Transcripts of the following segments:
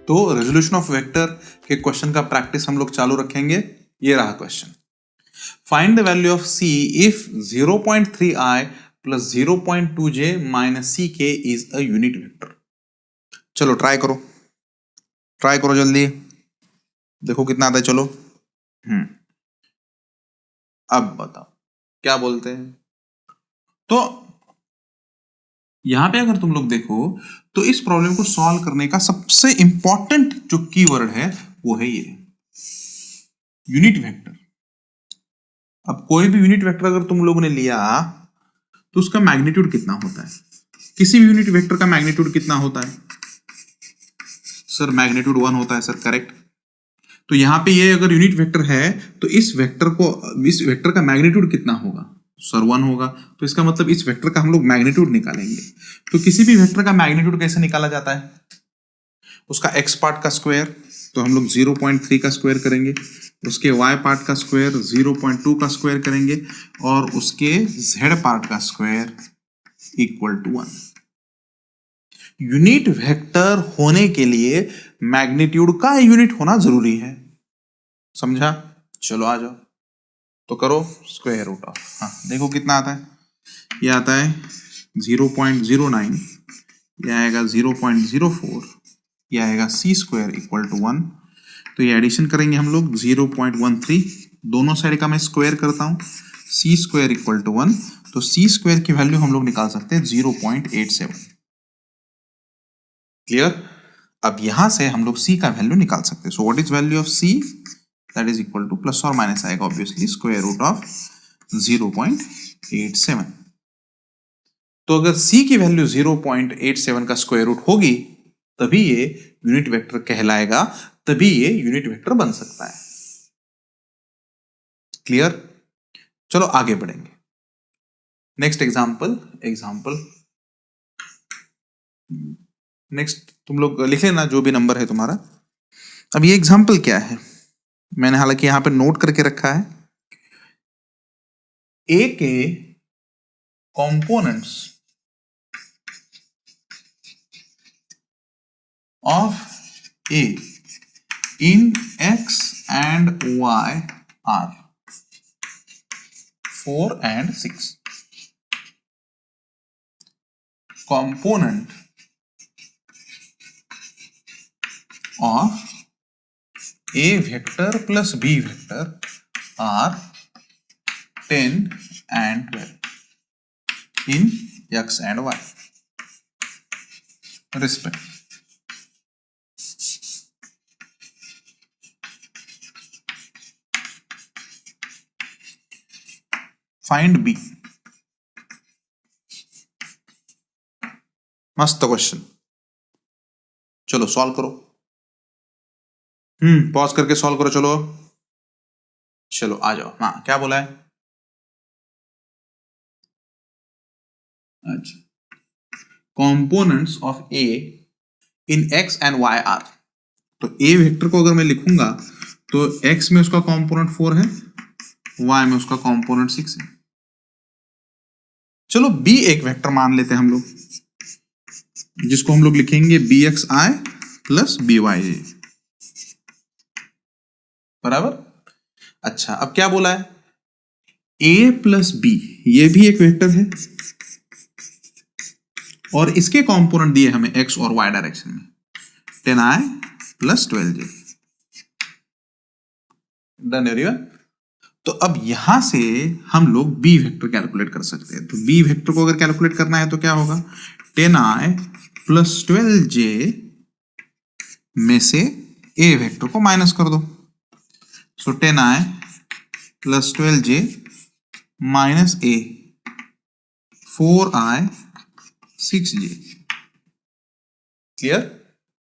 तो resolution of vector के question का प्रैक्टिस हम लोग चालू रखेंगे। ये रहा question, find the value of c if 0.3i plus 0.2j minus ck is a unit vector. चलो ट्राई करो जल्दी, देखो कितना आता है। चलो अब बताओ क्या बोलते हैं। तो यहां पे अगर तुम लोग देखो तो इस प्रॉब्लम को सॉल्व करने का सबसे इंपॉर्टेंट जो कीवर्ड है वो है ये यूनिट वेक्टर। अब कोई भी यूनिट वेक्टर अगर तुम लोगों ने लिया तो उसका मैग्नीट्यूड कितना होता है? किसी भी यूनिट वेक्टर का मैग्नीट्यूड कितना होता है? सर मैग्नीट्यूड 1 होता है सर, करेक्ट। तो यहां पे ये अगर यूनिट वेक्टर है तो इस वेक्टर का मैग्नीट्यूड कितना होगा? सर 1 होगा। तो इसका मतलब इस वेक्टर का हम लोग मैग्नीट्यूड निकालेंगे। तो किसी भी वेक्टर का मैग्नीट्यूड कैसे निकाला जाता है? उसका x पार्ट का स्क्वायर, तो हम लोग 0.3 का स्क्वायर करेंगे, उसके y पार्ट का स्क्वायर 0.2 का स्क्वायर करेंगे और उसके z पार्ट का square equal to 1। Unit vector होने के लिए मैग्नीट्यूड का यूनिट होना जरूरी है, समझा? चलो आ जाओ तो करो स्क्वायर रूट ऑफ, हाँ देखो कितना आता है। ये आता है 0.09, ये आएगा 0.04, ये आएगा c स्क्वायर इक्वल टू 1। तो ये एडिशन करेंगे हम लोग 0.13, दोनों साइड का मैं स्क्वायर करता हूं, c स्क्वायर इक्वल टू 1। तो c स्क्वायर की वैल्यू हम लोग निकाल सकते हैं 0.87। क्लियर? अब यहां से हम लोग c का वैल्यू निकाल सकते हैं। So what is value of c? That is equal two plus और माइनस आएगा ऑब्वियसली स्क्वायर रूट ऑफ 0.87। तो अगर c की वैल्यू 0.87 का स्क्वायर रूट होगी तभी ये यूनिट वेक्टर कहलाएगा, तभी ये यूनिट वेक्टर बन सकता है। क्लियर? चलो आगे बढ़ेंगे। नेक्स्ट एग्जांपल नेक्स्ट तुम लोग लिख लेना जो भी नंबर है तुम्हारा। अब ये एग्जांपल क्या है, मैंने हालांकि यहां पे नोट करके रखा है। ए के components of A in x and y are 4 and 6. Component of a vector plus b vector are 10 and 12 in x and y respect. Find b. मस्त क्वेश्चन, चलो सॉल्व करो। पॉज करके सॉल्व करो। चलो आ जाओ। हाँ क्या बोला है? अच्छा, components of A in X and Y are. तो ए वेक्टर को अगर मैं लिखूंगा तो x में उसका कंपोनेंट 4 है, y में उसका कंपोनेंट 6 है। चलो b एक वेक्टर मान लेते हैं हम लोग, जिसको हम लोग लिखेंगे bxi प्लस byj बराबर। अच्छा अब क्या बोला है? a प्लस b, ये भी एक वेक्टर है और इसके कंपोनेंट दिए हमें x और y डायरेक्शन में 10i plus 12j। Done everyone? तो अब यहां से हम लोग बी वेक्टर कैलकुलेट कर सकते हैं। तो बी वेक्टर को अगर कैलकुलेट करना है तो क्या होगा? 10i प्लस 12j में से ए वेक्टर को माइनस कर दो। सो 10i प्लस 12j माइनस ए 4i 6j। क्लियर?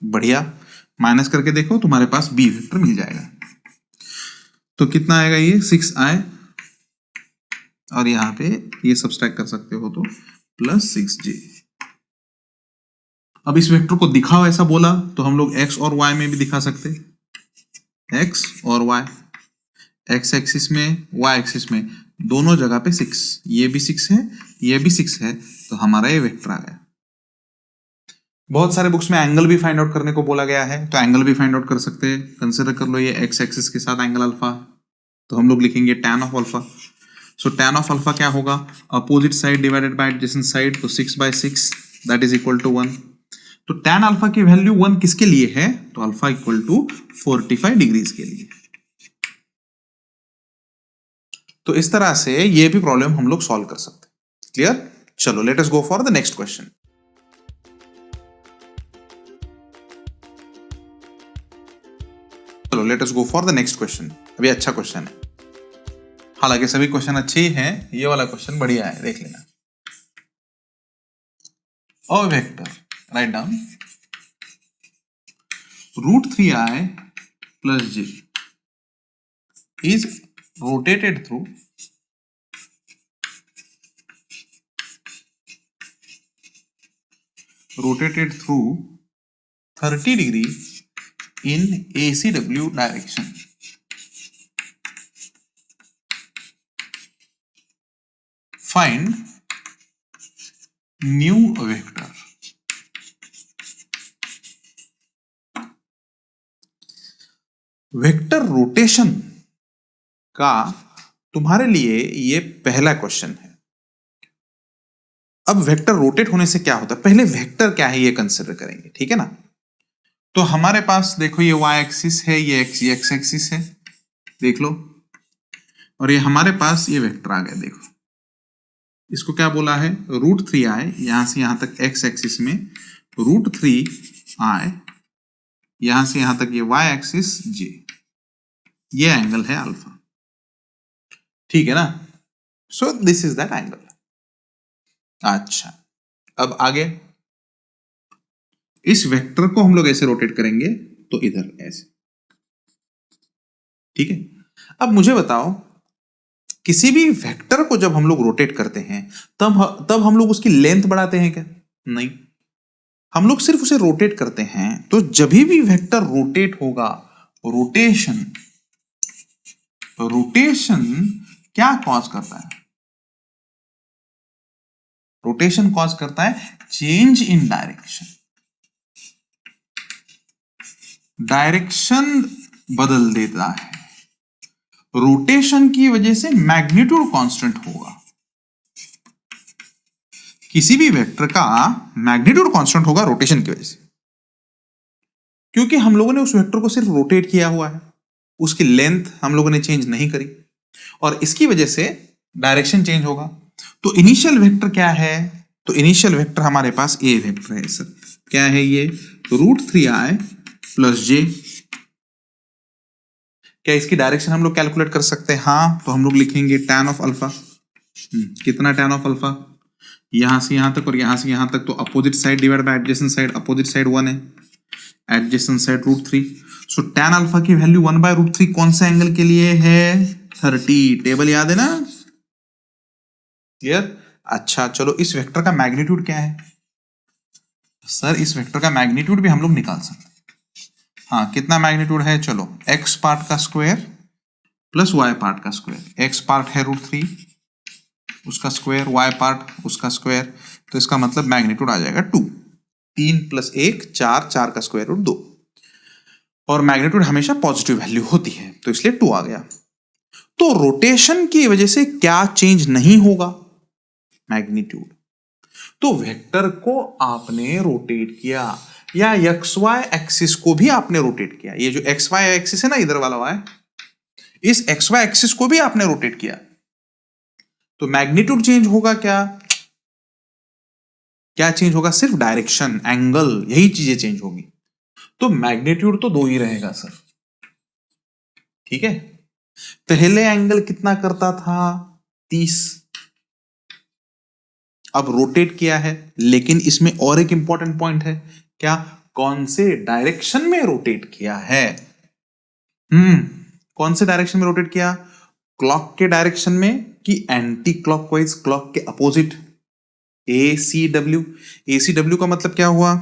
बढ़िया, माइनस करके देखो तुम्हारे पास बी वेक्टर मिल जाएगा। तो कितना आएगा? ये 6i और यहां पे ये सब्सट्रैक्ट कर सकते हो तो प्लस 6j। अब इस वेक्टर को दिखाओ ऐसा बोला तो हम लोग x और y में भी दिखा सकते, x और y, x एक्सिस में y एक्सिस में दोनों जगह पे 6, ये भी 6 है ये भी 6 है, तो हमारा ये वेक्टर आ गया। बहुत सारे बुक्स में एंगल भी फाइंड आउट करने को बोला गया है, तो एंगल भी फाइंड आउट कर सकते हैं। कंसिडर कर लो ये एक्स एक्सिस के साथ एंगल अल्फा, तो हम लोग लिखेंगे tan of alpha. So tan of alpha क्या होगा, opposite side divided by adjacent side, तो 6/6 दैट इज इक्वल टू 1। तो tan अल्फा की वैल्यू 1 किसके लिए है, तो अल्फा इक्वल टू 45 डिग्रीज के लिए। तो इस तरह से ये भी प्रॉब्लम हम लोग सॉल्व कर सकते हैं। क्लियर? चलो let us go for the next question. चलो let us go for the next question. अभी अच्छा क्वेश्चन है, हालांकि सभी क्वेश्चन अच्छे ही हैं, ये वाला क्वेश्चन बढ़िया है, देख लेना। A vector, write down, √3i plus j is rotated through rotated through 30 degree in ACW direction. Find new vector. Vector rotation का तुम्हारे लिए ये पहला क्वेश्चन है। अब वेक्टर रोटेट होने से क्या होता है, पहले वेक्टर क्या है ये कंसिडर करेंगे, ठीक है ना। तो हमारे पास देखो ये y एक्सिस है, ये x एक्सिस है, देख लो, और ये हमारे पास ये वेक्टर आ गया। देखो इसको क्या बोला है, √3i, यहां से यहां तक x एक्सिस में √3i, यहां से यहां तक ये y एक्सिस j, ये एंगल है अल्फा, ठीक है ना। So this is that angle. अच्छा, अब आगे इस वेक्टर को हम लोग ऐसे रोटेट करेंगे, तो इधर ऐसे, ठीक है। अब मुझे बताओ, किसी भी वेक्टर को जब हम लोग रोटेट करते हैं तब हम लोग उसकी लेंथ बढ़ाते हैं क्या? नहीं, हम लोग सिर्फ उसे रोटेट करते हैं। तो जब भी वेक्टर रोटेट होगा, रोटेशन क्या कॉज करता है, रोटेशन कॉज करता है चेंज इन डायरेक्शन बदल देता है। रोटेशन की वजह से मैग्नीट्यूड कांस्टेंट होगा, किसी भी वेक्टर का मैग्नीट्यूड कांस्टेंट होगा रोटेशन की वजह से, क्योंकि हम लोगों ने उस वेक्टर को सिर्फ रोटेट किया हुआ है, उसकी लेंथ हम लोगों ने चेंज नहीं करी, और इसकी वजह से डायरेक्शन चेंज होगा। तो इनिशियल वेक्टर क्या है, तो इनिशियल वेक्टर हमारे पास ए वेक्टर है सर, क्या है ये, √3i plus j। क्या इसकी डायरेक्शन हम लोग कैलकुलेट कर सकते हैं? हाँ, तो हम लोग लिखेंगे tan ऑफ अल्फा। कितना tan ऑफ अल्फा, यहां से यहां तक और यहां से यहां तक, तो opposite side divide by adjacent side, opposite side 1 है, एडजेसेंट साइड √3। सो tan अल्फा की वैल्यू 1/√3 कौन से एंगल के लिए है, 30। टेबल याद है ना, क्लियर? अच्छा चलो, इस वेक्टर का मैग्नीट्यूड क्या है सर, इस वेक्टर का मैग्नीट्यूड भी हम लोग निकाल सकते हैं। हाँ, कितना मैग्नीट्यूड है, चलो x पार्ट का स्क्वायर प्लस y पार्ट का स्क्वायर। x पार्ट है √3, उसका स्क्वायर, y पार्ट उसका स्क्वायर, तो इसका मतलब मैग्नीट्यूड आ जाएगा 2। 3 + 1 4, 4 का स्क्वायर रूट 2, और मैग्नीट्यूड हमेशा पॉजिटिव वैल्यू होती है, तो इसलिए 2 आ गया। तो रोटेशन की वजह से क्या चेंज नहीं होगा, मैग्नीट्यूड। तो वेक्टर को आपने रोटेट किया, या एक्स वाई एक्सिस को भी आपने रोटेट किया, ये जो एक्स वाई एक्सिस है ना, इधर वाला वाई, इस एक्स वाई एक्सिस को भी आपने रोटेट किया, तो मैग्नीट्यूड चेंज होगा क्या, क्या चेंज होगा, सिर्फ डायरेक्शन, एंगल, यही चीजें चेंज होगी। तो मैग्नीट्यूड तो 2 ही रहेगा सर, ठीक है। पहले एंगल कितना करता था, 30, अब रोटेट किया है, लेकिन इसमें और एक इंपॉर्टेंट पॉइंट है, क्या, कौन से डायरेक्शन में रोटेट किया है। कौन से डायरेक्शन में रोटेट किया, क्लॉक के डायरेक्शन में कि एंटी क्लॉकवाइज, क्लॉक के अपोजिट, ACW। ACW का मतलब क्या हुआ,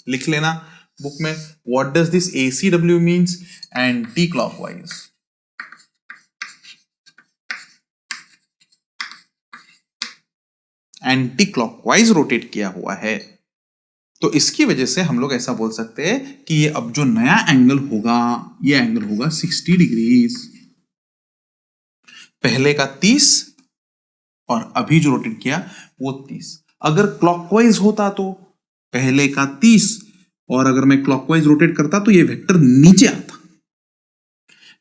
लिख लेना बुक में, what does this ACW means, anti clockwise. Anti clockwise rotate किया हुआ है। तो इसकी वजह से हम लोग ऐसा बोल सकते हैं कि ये अब जो नया एंगल होगा, ये एंगल होगा 60 डिग्रीज। पहले का 30 और अभी जो रोटेट किया वो 30। अगर क्लॉकवाइज होता तो पहले का 30 और अगर मैं क्लॉकवाइज रोटेट करता तो ये वेक्टर नीचे आता।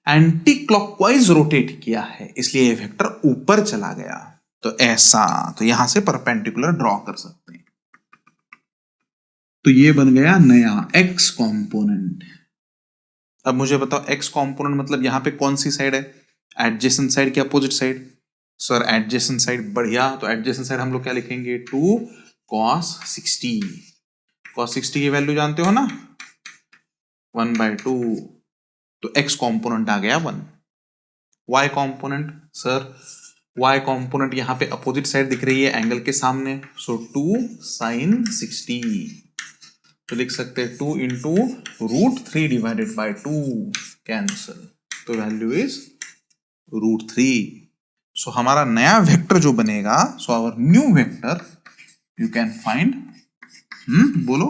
एंटी क्लॉकवाइज रोटेट किया है इसलिए ये वेक्टर ऊपर चला गया। तो ऐसा, तो यहां से परपेंडिकुलर ड्रॉ कर सकते हैं। तो ये बन गया नया x कॉम्पोनेंट। अब मुझे बताओ x कॉम्पोनेंट मतलब यहां पे कौन सी साइड है? एडजेसेंट साइड की opposite side? Sir adjacent side, बढ़िया। तो एडजेसेंट साइड हम लोग क्या लिखेंगे? 2 cos 60। cos 60 की वैल्यू जानते हो ना, 1/2। तो x कॉम्पोनेंट आ गया 1। y component, sir y component यहां पे अपोजिट साइड दिख रही है एंगल के सामने, सो 2 sin 60। तो लिख सकते हैं 2 इंटू √3 डिवाइडेड बाय 2, कैंसल। तो वैल्यू इज √3। सो हमारा नया वेक्टर जो बनेगा, so our new vector you can find, बोलो।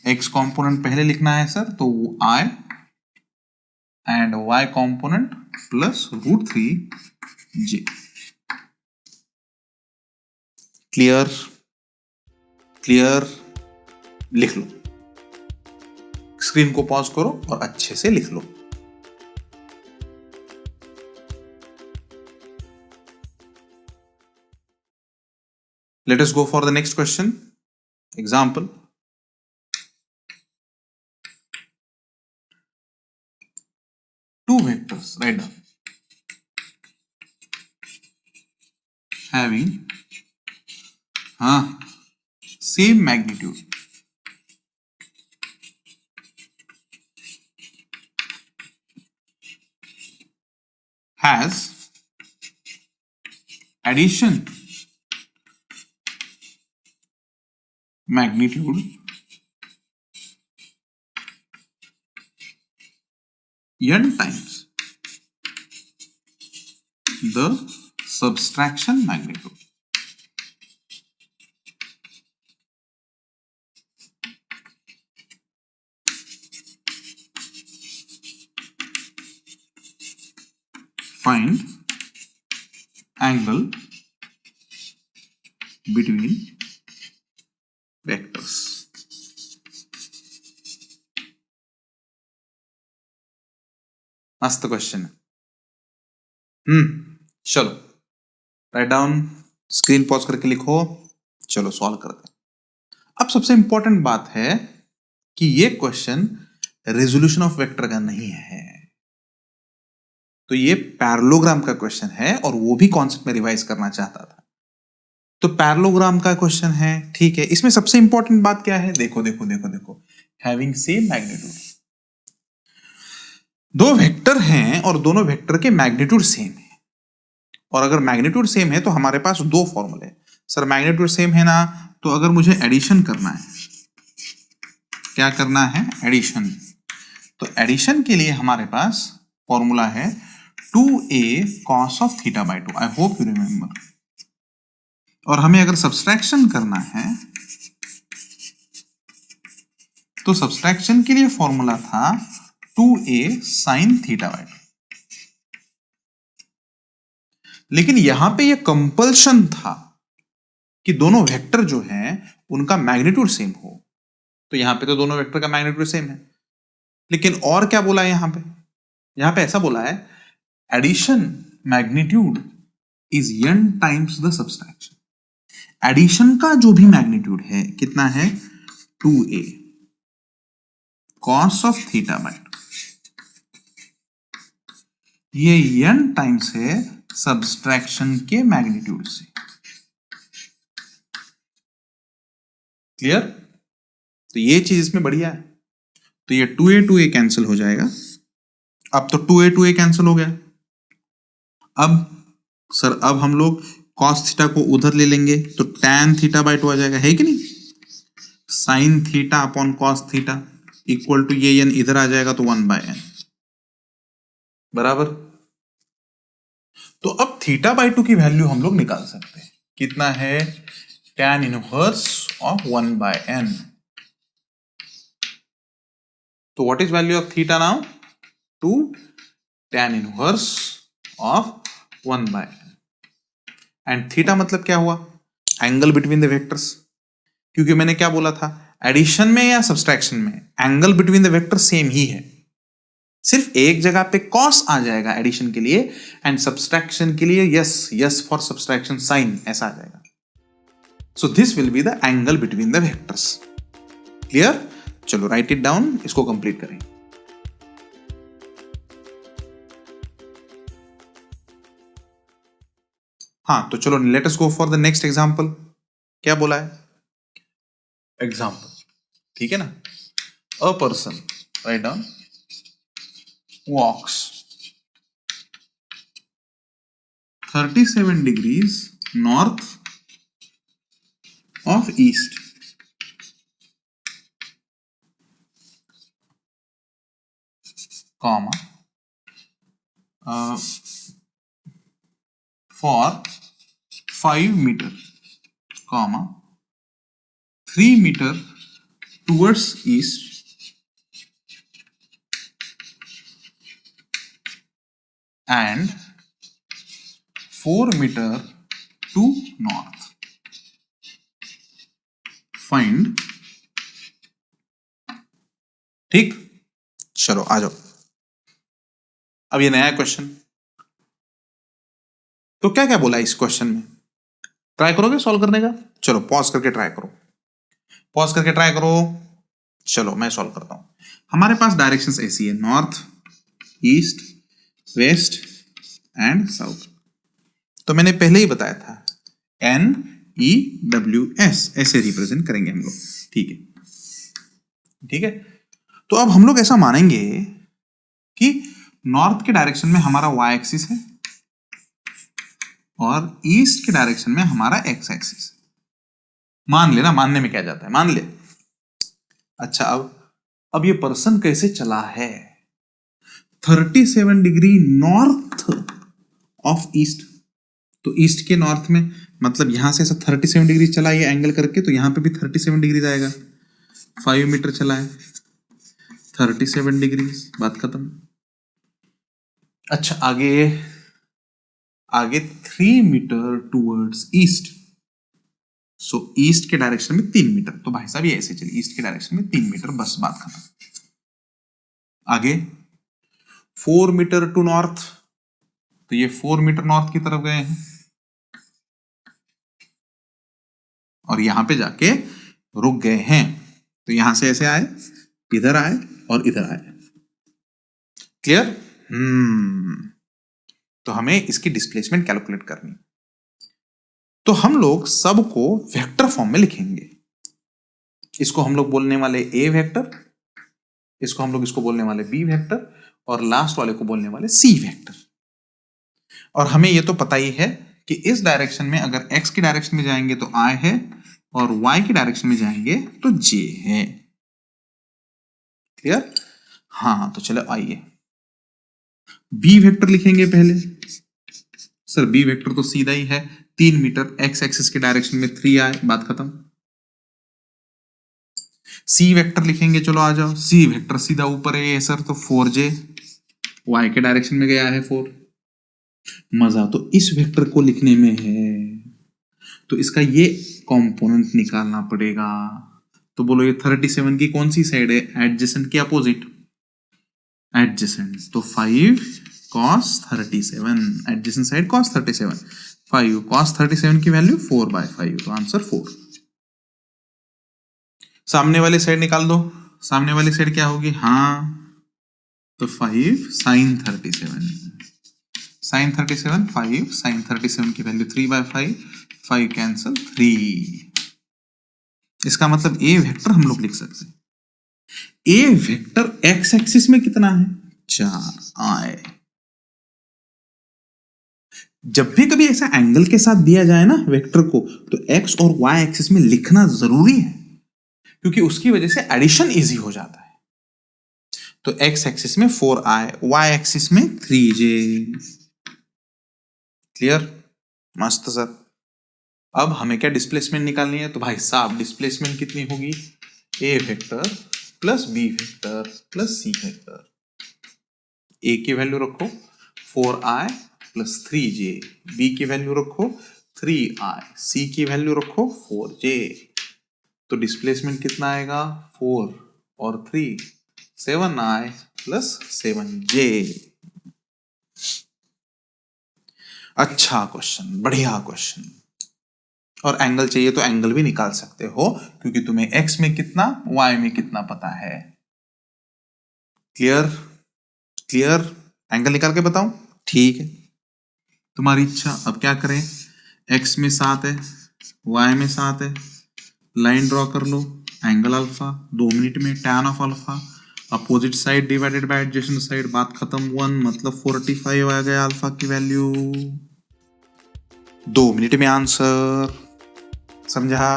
x कॉम्पोनेंट पहले लिखना है सर, तो I and y component plus √3j। Clear? Clear? लिख लो, स्क्रीन को पॉज करो और अच्छे से लिख लो। Let us go for the next question. Example. Two vectors, write down, having same magnitude. Has addition magnitude n times the subtraction magnitude. Find angle between vectors. मस्त question है। चलो राइट डाउन, स्क्रीन पॉज करके लिखो, चलो solve करते हैं। अब सबसे इंपॉर्टेंट बात है कि ये क्वेश्चन रेजोल्यूशन ऑफ वेक्टर का नहीं है, तो ये पैरेललोग्राम का क्वेश्चन है और वो भी कॉन्सेप्ट में रिवाइज करना चाहता था। तो पैरेललोग्राम का क्वेश्चन है, ठीक है। इसमें सबसे इंपॉर्टेंट बात क्या है? देखो देखो देखो देखो, हैविंग सेम मैग्नीट्यूड। दो वेक्टर हैं और दोनों वेक्टर के मैग्नीट्यूड सेम है, और अगर मैग्नीट्यूड सेम है तो हमारे पास दो फॉर्मूले। सर मैग्नीट्यूड सेम है ना, तो अगर मुझे एडिशन करना है, क्या करना है? एडिशन। तो एडिशन के लिए हमारे पास फॉर्मूला है 2a cos of theta by 2। I hope you remember. और हमें अगर सब्सट्रैक्शन करना है तो सब्सट्रैक्शन के लिए फॉर्मूला था 2a sin theta by 2। लेकिन यहां पे ये कंपल्शन था कि दोनों वेक्टर जो हैं उनका मैग्नीट्यूड सेम हो, तो यहां पे तो दोनों वेक्टर का मैग्नीट्यूड सेम है। लेकिन और क्या बोला है यहां पे? यहां पे ऐसा बोला है addition magnitude is n times the subtraction. Addition का जो भी मैग्नीट्यूड है कितना है? 2a cos of theta by 2। ये n टाइम्स है सब्सट्रैक्शन के मैग्नीट्यूड से। क्लियर? तो ये चीज इसमें बढ़िया है। तो ये 2a कैंसिल हो जाएगा। अब तो 2a कैंसिल हो गया। अब सर अब हम लोग cos थीटा को उधर ले लेंगे तो tan थीटा बाय 2 आ जाएगा, है कि नहीं? sin theta upon cos theta equal to ये n इधर आ जाएगा तो 1/n बराबर। तो अब थीटा बाय 2 की वैल्यू हम लोग निकाल सकते हैं। कितना है? tan inverse of 1/n। तो what is value of theta now? 2 tan inverse of 1/n। And theta मतलब क्या हुआ? Angle between the vectors. क्योंकि मैंने क्या बोला था, एडिशन में या सब्सट्रैक्शन में angle between the vector same ही है, सिर्फ एक जगह पे कॉस आ जाएगा एडिशन के लिए, एंड सब्सट्रैक्शन के लिए यस फॉर सब्सट्रैक्शन साइन ऐसा आ जाएगा। So this will be the angle between the vectors. Clear? चलो राइट इट डाउन, इसको कंप्लीट करें। हाँ तो चलो let us go for the next example. क्या बोला है? एग्जांपल, ठीक है ना? A person, write down, walks 37 degrees north of east, comma, for 5 meter, comma, 3 meter towards east and 4 meter to north. Find, ठीक? चलो आ जाओ। अब ये नया क्वेश्चन, तो क्या क्या बोला इस क्वेश्चन में? ट्राई करोगे सॉल्व करने का? चलो पॉज करके ट्राई करो, पॉज करके ट्राई करो। चलो मैं सॉल्व करता हूं। हमारे पास डायरेक्शंस ऐसी है, north, east, west and south. तो मैंने पहले ही बताया था NEWS ऐसे रिप्रेजेंट करेंगे हम लोग, ठीक है? ठीक है, तो अब हम लोग ऐसा मानेंगे कि नॉर्थ के डायरेक्शन में हमारा y एक्सिस है और ईस्ट के डायरेक्शन में हमारा x एक्सिस है। मान लेना, मानने में क्या जाता है, मान ले। अच्छा, अब ये पर्सन कैसे चला है? 37 डिग्री नॉर्थ ऑफ ईस्ट, तो ईस्ट के नॉर्थ में मतलब यहां से ऐसा 37 डिग्री चला ये एंगल करके, तो यहां पे भी 37 डिग्री आएगा। 5 मीटर चला है, 37 डिग्री, बात खत्म। अच्छा आगे 3 मीटर टूवर्ड्स ईस्ट, सो ईस्ट के डायरेक्शन में 3 मीटर, तो भाई साहब ये ऐसे चलिए, ईस्ट के डायरेक्शन में 3 मीटर, बस बात खत्म। आगे 4 मीटर टू नॉर्थ, तो ये 4 मीटर नॉर्थ की तरफ गए हैं और यहां पे जाके रुक गए हैं, तो यहां से ऐसे आए, इधर आए और इधर आए। क्लियर? तो हमें इसकी डिस्प्लेसमेंट कैलकुलेट करनी, तो हम लोग सबको वेक्टर फॉर्म में लिखेंगे। इसको हम लोग बोलने वाले ए वेक्टर, इसको हम लोग इसको बोलने वाले बी वेक्टर, और लास्ट वाले को बोलने वाले सी वेक्टर। और हमें ये तो पता ही है कि इस डायरेक्शन में अगर x की डायरेक्शन में जाएंगे तो I है, और y की डायरेक्शन में जाएंगे तो j है। क्लियर? हाँ तो चलो आइए बी वेक्टर लिखेंगे पहले। सर बी वेक्टर तो सीधा ही है, 3 मीटर, x एक्सिस के डायरेक्शन में 3 आए, बात खत्म। सी वेक्टर लिखेंगे, चलो आ जाओ। सी वेक्टर सीधा ऊपर है सर, तो 4j, y के डायरेक्शन में गया है 4। मजा तो इस वेक्टर को लिखने में है, तो इसका ये कंपोनेंट निकालना पड़ेगा। तो बोलो ये 37 की कौन सी साइड है? एडजेसेंट की अपोजिट, एडजेसेंट, तो 5 cos 37, adjacent side cos 37, 5 cos 37 की वैल्यू 4/5, तो आंसर 4। सामने वाली साइड निकाल दो, सामने वाली साइड क्या होगी? हाँ तो 5 sin 37, sin 37, 5 sin 37 की वैल्यू 3/5, 5 कैंसल 3। इसका मतलब ए वेक्टर हम लोग लिख सकते हैं, ए वेक्टर एक्स एक्सिस में कितना है? 4 आए। जब भी कभी ऐसा एंगल के साथ दिया जाए ना वेक्टर को, तो एक्स और वाई एक्सिस में लिखना जरूरी है, क्योंकि उसकी वजह से एडिशन इजी हो जाता है। तो एक्स एक्सिस में 4 आए, वाई एक्सिस में 3j। क्लियर? मस्त सर। अब हमें क्या डिस्प्लेसमेंट निकालनी है? तो भाई साहब डिस्प्लेसमेंट कितनी होगी? A vector plus B vector plus C vector. A की वैल्यू रखो 4i प्लस 3j, बी की वैल्यू रखो 3i, सी की वैल्यू रखो 4j। तो डिस्प्लेसमेंट कितना आएगा 4 और 3 7i प्लस 7j। अच्छा क्वेश्चन, बढ़िया क्वेश्चन। और एंगल चाहिए तो एंगल भी निकाल सकते हो, क्योंकि तुम्हें x में कितना y में कितना पता है। क्लियर? क्लियर? एंगल निकाल के बताऊं? ठीक है, तुम्हारी इच्छा। अब क्या करें, x में 7 है, y में 7 है, लाइन ड्रॉ कर लो, एंगल अल्फा 2 मिनट में tan of alpha, opposite side divided by adjacent side, बात खत्म। 1 मतलब 45 आ गया अल्फा की वैल्यू। 2 मिनट में आंसर। समझा?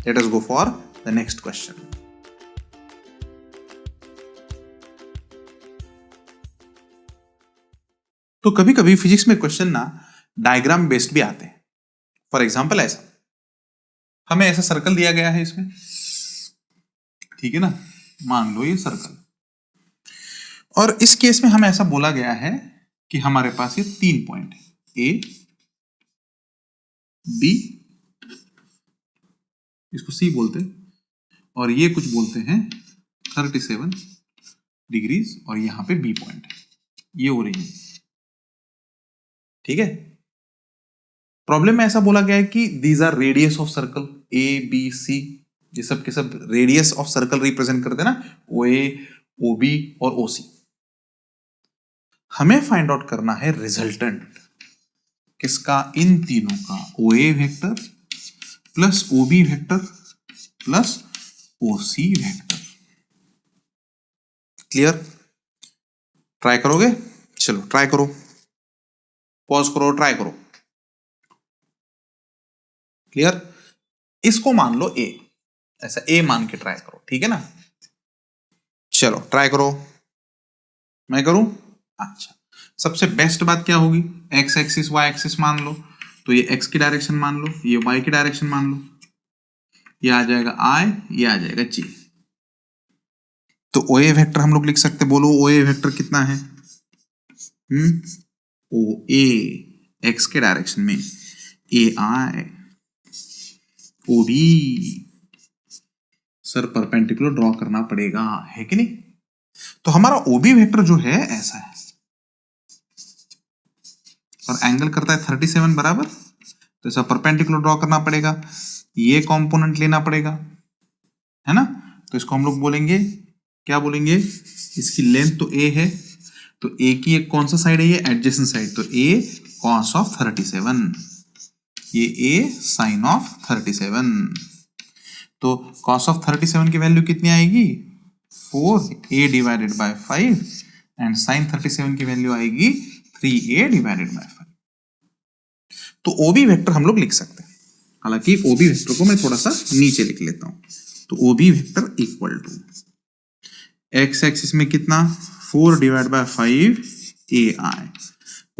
Late us go for the next question. तो कभी कभी फिजिक्स में क्वेश्चन ना डायग्राम बेस्ड भी आते हैं। फॉर एग्जांपल ऐसा, हमें ऐसा सर्कल दिया गया है इसमें, ठीक है ना, मान लो ये सर्कल, और इस केस में हमें ऐसा बोला गया है कि हमारे पास ये 3 पॉइंट है, ए बी, इसको सी बोलते हैं, और ये कुछ बोलते हैं 37 डिग्रीज, और यहां पे बी पॉइंट है, ये ओरिजिन। ठीक है, प्रॉब्लम में ऐसा बोला गया है कि these are radius of circle, A B C, ये सब के सब रेडियस ऑफ सर्कल रिप्रेजेंट करते हैं ना, ओ ए, ओ बी और ओ सी। हमें फाइंड आउट करना है रिजल्टेंट किसका, इन तीनों का, O A vector plus O B vector plus O C vector. Clear? Try करोगे? चलो ट्राई करो, पॉज करो, ट्राई करो। क्लियर? इसको मान लो ए, ऐसा ए मान के ट्राई करो, ठीक है ना। चलो ट्राई करो, मैं करूं? अच्छा, सबसे बेस्ट बात क्या होगी, एक्स एक्सिस वाई एक्सिस मान लो, तो ये एक्स की डायरेक्शन मान लो, ये वाई की डायरेक्शन मान लो, ये आ जाएगा आई, ये आ जाएगा जी। तो ओ ए वेक्टर हम लोग लिख सकते, बोलो ओ ए वेक्टर कितना है, ओ ए एक्स के डायरेक्शन में, A I O B, sir perpendicular draw करना पड़ेगा, है कि नहीं। तो हमारा ओ बी वेक्टर जो है ऐसा है, और एंगल करता है 37 बराबर, तो ऐसा परपेंडिकुलर ड्रॉ करना पड़ेगा, ये कंपोनेंट लेना पड़ेगा, है ना। तो इसको हम लोग बोलेंगे, क्या बोलेंगे, इसकी लेंथ तो ए है, तो ए की एक कौन सा साइड है, ये एडजेसेंट साइड, तो ए कॉस ऑफ 37, ये ए साइन ऑफ 37। तो कॉस ऑफ 37 की वैल्यू कितनी आएगी, 4a divided by 5, and sign 37 की वैल्यू आएगी 3a डिवाइडेड बाय 5। तो ओ बी वेक्टर हम लोग लिख सकते हैं, हालांकि ओ बी वेक्टर को मैं थोड़ा सा नीचे लिख लेता हूं। तो O B vector equal to X axis में कितना 4 divide by 5 A I,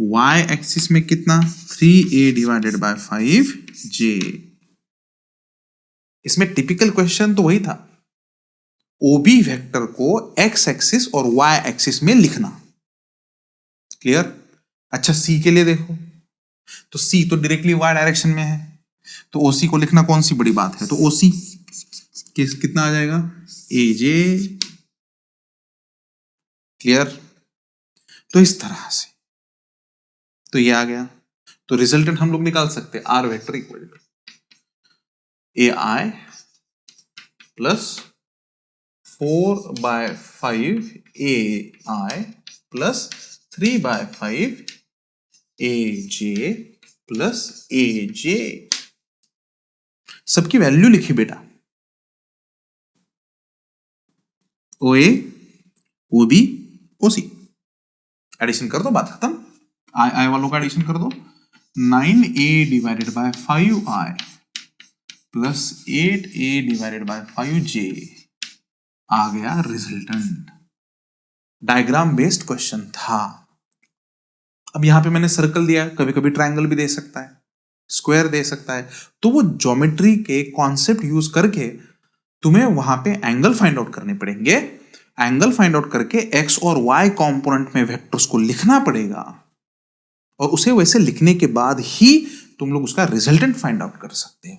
Y axis में कितना 3a डिवाइडेड बाय 5 जे। इसमें टिपिकल क्वेश्चन तो वही था, ओ बी वेक्टर को एक्स एक्सिस और वाई एक्सिस में लिखना। क्लियर? अच्छा, सी के लिए देखो, तो सी तो डायरेक्टली वाई डायरेक्शन में है, तो ओसी को लिखना कौन सी बड़ी बात है, तो ओसी कितना आ जाएगा, ए जे। क्लियर? तो इस तरह से तो ये आ गया, तो रिजल्टेंट हम लोग निकाल सकते हैं, R vector equal to A I plus 4/5 A I plus 3/5 A J plus A J. सबकी वैल्यू लिखी बेटा, ओ ए ओ बी ओ सी, एडिशन कर दो, बात खत्म। आई आई वालों का एडिशन कर दो, 9a divided by 5i plus 8a divided by 5j आ गया रिजल्टेंट। डायग्राम बेस्ड क्वेश्चन था। अब यहां पे मैंने सर्कल दिया, कभी कभी ट्रायंगल भी दे सकता है, स्क्वायर दे सकता है, तो वो ज्योमेट्री के कॉन्सेप्ट यूज करके तुम्हें वहां पे एंगल फाइंड आउट करने पड़ेंगे। एंगल फाइंड आउट करके एक्स और वाई कंपोनेंट में वेक्टर्स को लिखना पड़ेगा, और उसे वैसे लिखने के बाद ही तुम लोग उसका रिजल्टेंट फाइंड आउट कर सकते हो।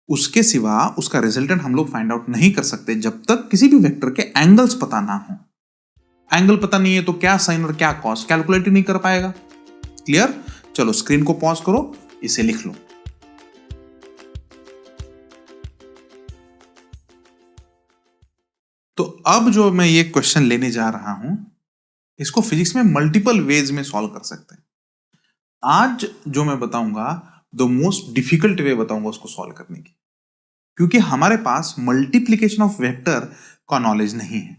उसके सिवा उसका रिजल्टेंट हम लोग फाइंड आउट नहीं कर सकते जब तक किसी भी वेक्टर के एंगल्स पता ना हो। एंगल पता नहीं है तो क्या साइन और क्या कॉस कैलकुलेट नहीं कर पाएगा। क्लियर? चलो स्क्रीन को पॉज करो, इसे लिख लो। तो अब जो मैं ये क्वेश्चन लेने जा रहा हूं, इसको फिजिक्स में मल्टीपल वेज में सॉल्व कर सकते हैं। आज जो मैं बताऊंगा द मोस्ट डिफिकल्ट वे बताऊंगा उसको सॉल्व करने की, क्योंकि हमारे पास मल्टीप्लीकेशन ऑफ वेक्टर का नॉलेज नहीं है।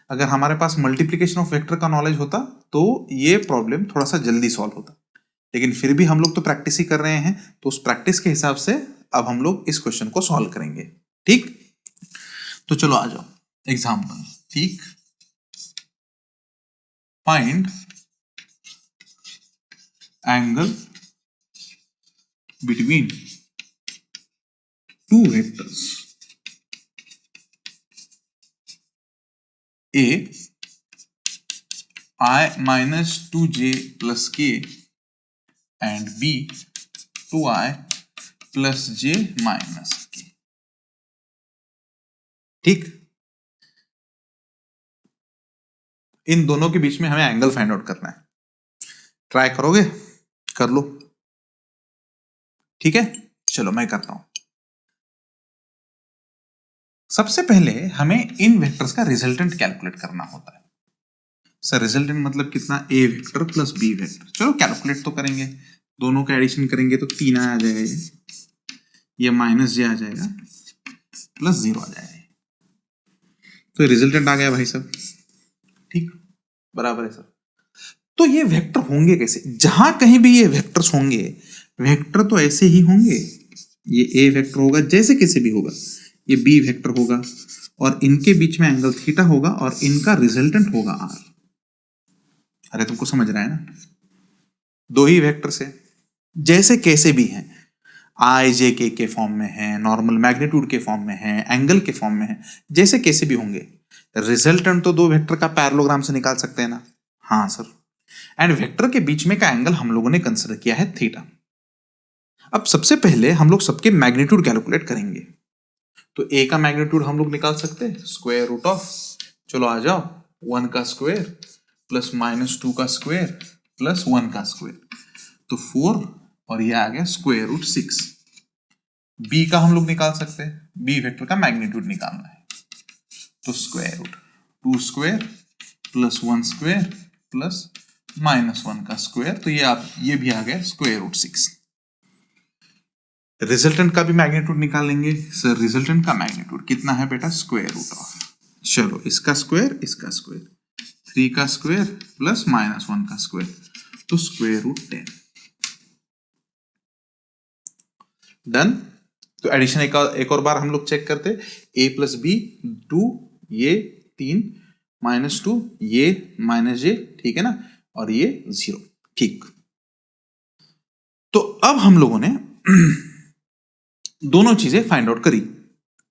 अगर हमारे पास मल्टीप्लीकेशन ऑफ वेक्टर का नॉलेज होता तो ये प्रॉब्लम थोड़ा सा जल्दी सॉल्व होता, लेकिन फिर भी हम लोग तो प्रैक्टिस ही कर रहे हैं, तो उस प्रैक्टिस के हिसाब से अब हम लोग इस क्वेश्चन को सॉल्व करेंगे। ठीक, तो चलो आ जाओ एग्जाम्पल। ठीक, find angle between two vectors A I minus 2j plus k and B 2I plus j minus k। ठीक, इन दोनों के बीच में हमें एंगल फाइंड आउट करना है। ट्राई करोगे? कर लो। ठीक है, चलो मैं करता हूं। सबसे पहले हमें इन वेक्टर्स का रिजल्टेंट कैलकुलेट करना होता है। सर रिजल्टेंट मतलब कितना? ए वेक्टर प्लस बी वेक्टर। चलो कैलकुलेट तो करेंगे, दोनों का एडिशन करेंगे तो 3 आ जाएगा, ये माइनस जे आ जाएगा, प्लस 0 आ जाएगा, तो रिजल्टेंट आ गया भाई साहब। ठीक, बराबर है सर। तो ये वेक्टर होंगे कैसे? जहां कहीं भी ये वेक्टर्स होंगे, वेक्टर तो ऐसे ही होंगे। ये ए वेक्टर होगा जैसे कैसे भी होगा, ये बी वेक्टर होगा, और इनके बीच में एंगल थीटा होगा, और इनका रिजल्टेंट होगा आर। अरे तुमको समझ रहा है ना? दो ही वेक्टर से जैसे कैसे भी हैं, आई जे के फॉर्म में है, नॉर्मल मैग्नीट्यूड के फॉर्म में है, एंगल के फॉर्म में है, जैसे कैसे भी होंगे, रिजल्टेंट तो दो वेक्टर का पैरेललोग्राम से निकाल सकते हैं ना? हाँ सर। एंड वेक्टर के बीच में का एंगल हम लोगों ने कंसीडर किया है थीटा। अब सबसे पहले हम लोग सबके मैग्नीट्यूड कैलकुलेट करेंगे। तो ए का मैग्नीट्यूड हम लोग निकाल सकते हैं स्क्वायर रूट ऑफ, चलो आ जाओ, 1 का स्क्वायर प्लस -2 का स्क्वायर प्लस 1 का स्क्वायर, तो 4, और ये आ गया स्क्वायर रूट 6। बी का हम लोग निकाल सकते हैं, बी वेक्टर का मैग्नीट्यूड निकालना है, तो square root 2 square plus 1 square plus -1 का स्क्वायर, तो ये भी आ गया स्क्वायर रूट 6। रिजल्टेंट का भी मैग्नीट्यूड निकालेंगे। सर रिजल्टेंट का मैग्नीट्यूड कितना है बेटा? स्क्वायर रूट ऑफ, चलो इसका स्क्वायर, इसका स्क्वायर, 3 का स्क्वायर प्लस -1 का स्क्वायर, तो स्क्वायर रूट 10। डन। तो एडिशन एक और बार हम लोग चेक करते, a प्लस बी 2, ये 3, -2, ये -j, ठीक है ना, और ये 0। ठीक, तो अब हम लोगों ने दोनों चीजें फाइंड आउट करी।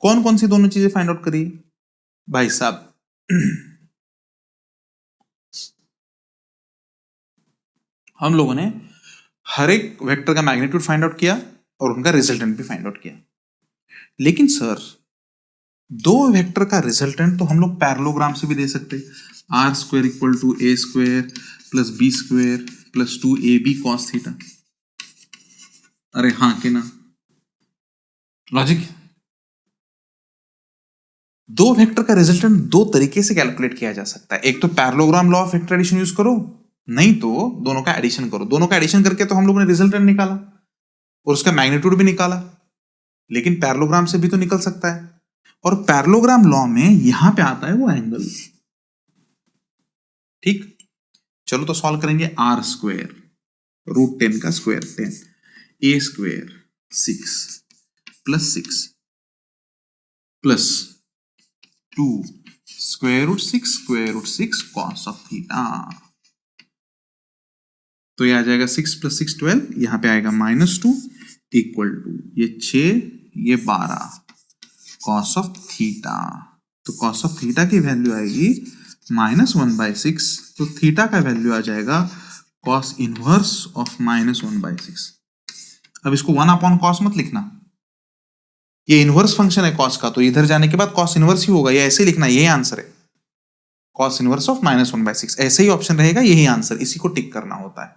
कौन कौन सी दोनों चीजें फाइंड आउट करी भाई साहब? हम लोगों ने हर एक वेक्टर का मैग्नीट्यूड फाइंड आउट किया और उनका रिजल्टेंट भी फाइंड आउट किया। लेकिन सर दो वेक्टर का रिजल्टेंट तो हम लोग पैरेललोग्राम से भी दे सकते हैं। R square equal to A square plus B square plus 2ab cos theta. अरे हाँ के ना? लॉजिक। दो वेक्टर का रिजल्टेंट दो तरीके से कैलकुलेट किया जा सकता है। एक तो parallelogram law of vector addition use करो, नहीं तो दोनों का एडिशन करो। दोनों का एडिशन करके तो हम लोगों ने रिजल्टेंट निकाला और उसका मैग्नीट्यूड भी निकाला, लेकिन पैरेललोग्राम से भी तो निकल सकता है, और पैरेललोग्राम लॉ में यहां पे आता है वो एंगल। ठीक, चलो तो सॉल्व करेंगे। आर स्क्वायर रूट 10 का square 10, A square 6 plus 6 plus 2 square root 6 cos of theta. तो ये आ जाएगा 6 प्लस 6 12, यहां पे आएगा -2 इक्वल टू ये 6, ये 12 कॉस ऑफ थीटा। तो कॉस ऑफ थीटा की वैल्यू आएगी -1/6, तो थीटा का वैल्यू आ जाएगा कॉस इनवर्स ऑफ -1/6। अब इसको 1/cos मत लिखना, ये इनवर्स फंक्शन है कॉस का, तो इधर जाने के बाद कॉस इनवर्स ही होगा, ये ऐसे ही लिखना, यही आंसर है, कॉस इनवर्स ऑफ -1/6 ऐसे ही ऑप्शन रहेगा, यही आंसर, इसी को टिक करना होता है।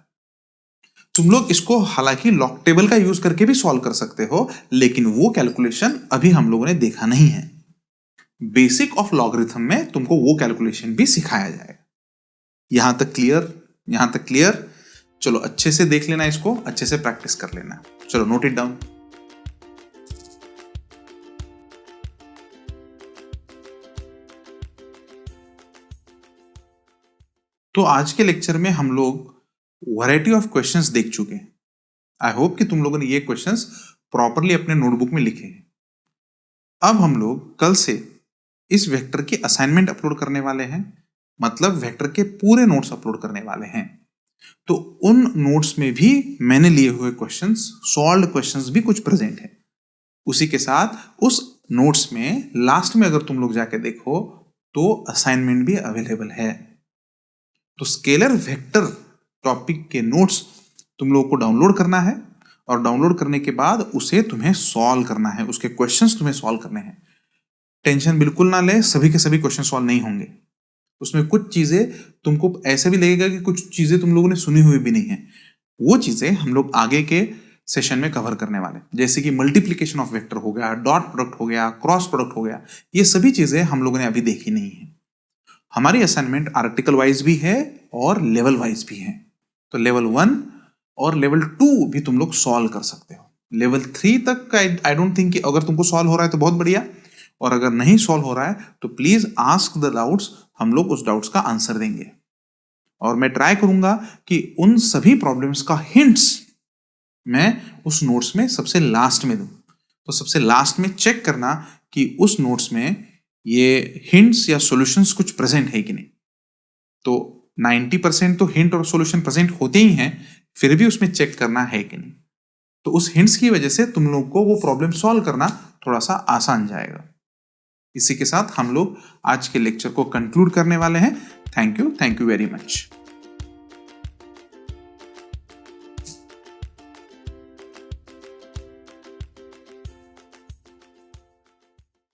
तुम लोग इसको हालांकि लॉग टेबल का यूज करके भी सॉल्व कर सकते हो, लेकिन वो कैलकुलेशन अभी हम लोगों ने देखा नहीं है। बेसिक ऑफ लॉगरिथम में तुमको वो कैलकुलेशन भी सिखाया जाएगा। यहां तक क्लियर? यहां तक क्लियर? चलो अच्छे से देख लेना, इसको अच्छे से प्रैक्टिस कर लेना। चलो नोट इट डाउन। तो आज के लेक्चर में हम लोग वैरायटी ऑफ क्वेश्चंस देख चुके हैं। आई होप कि तुम लोगों ने ये क्वेश्चंस प्रॉपरली अपने नोटबुक में लिखे हैं। अब हम लोग कल से इस वेक्टर की असाइनमेंट अपलोड करने वाले हैं, मतलब वेक्टर के पूरे नोट्स अपलोड करने वाले हैं। तो उन नोट्स में भी मैंने लिए हुए क्वेश्चंस, सॉल्व्ड क्वेश्चंस भी कुछ प्रेजेंट है। उसी के साथ उस नोट्स में लास्ट में अगर तुम लोग जाके देखो तो असाइनमेंट भी अवेलेबल है। तो स्केलर वेक्टर टॉपिक के नोट्स तुम लोगों को डाउनलोड करना है, और डाउनलोड करने के बाद उसे तुम्हें सॉल्व करना है, उसके क्वेश्चंस तुम्हें सॉल्व करने हैं। टेंशन बिल्कुल ना ले, सभी के सभी क्वेश्चन सॉल्व नहीं होंगे। उसमें कुछ चीजें तुमको ऐसे भी लगेगा कि कुछ चीजें तुम लोगों ने सुनी हुई भी नहीं है, वो चीजें हम लोग आगे के सेशन में कवर करने वाले, जैसे कि मल्टीप्लीकेशन ऑफ वेक्टर हो गया, डॉट प्रोडक्ट हो गया, क्रॉस प्रोडक्ट हो गया, ये सभी चीजें हम लोगों ने अभी देखी नहीं है। हमारी असाइनमेंट आर्टिकल वाइज भी है और लेवल वाइज भी है। तो लेवल 1 और लेवल 2 भी तुम लोग सॉल्व कर सकते हो। लेवल 3 तक का आई डोंट थिंक कि अगर तुमको सॉल्व हो रहा है तो बहुत बढ़िया, और अगर नहीं सॉल्व हो रहा है तो प्लीज आस्क द डाउट्स, हम लोग उस डाउट्स का आंसर देंगे। और मैं ट्राई करूंगा कि उन सभी प्रॉब्लम्स का हिंट्स मैं उस नोट्स में सबसे लास्ट में दूं। तो सबसे लास्ट में चेक करना कि उस नोट्स में ये हिंट्स या सॉल्यूशंस कुछ प्रेजेंट है कि नहीं। तो 90% तो हिंट और सॉल्यूशन प्रेजेंट होते ही हैं, फिर भी उसमें चेक करना है कि नहीं। तो उस हिंट्स की वजह से तुम लोग को वो प्रॉब्लम सॉल्व करना थोड़ा सा आसान जाएगा। इसी के साथ हम लोग आज के लेक्चर को कंक्लूड करने वाले हैं। Thank you very much.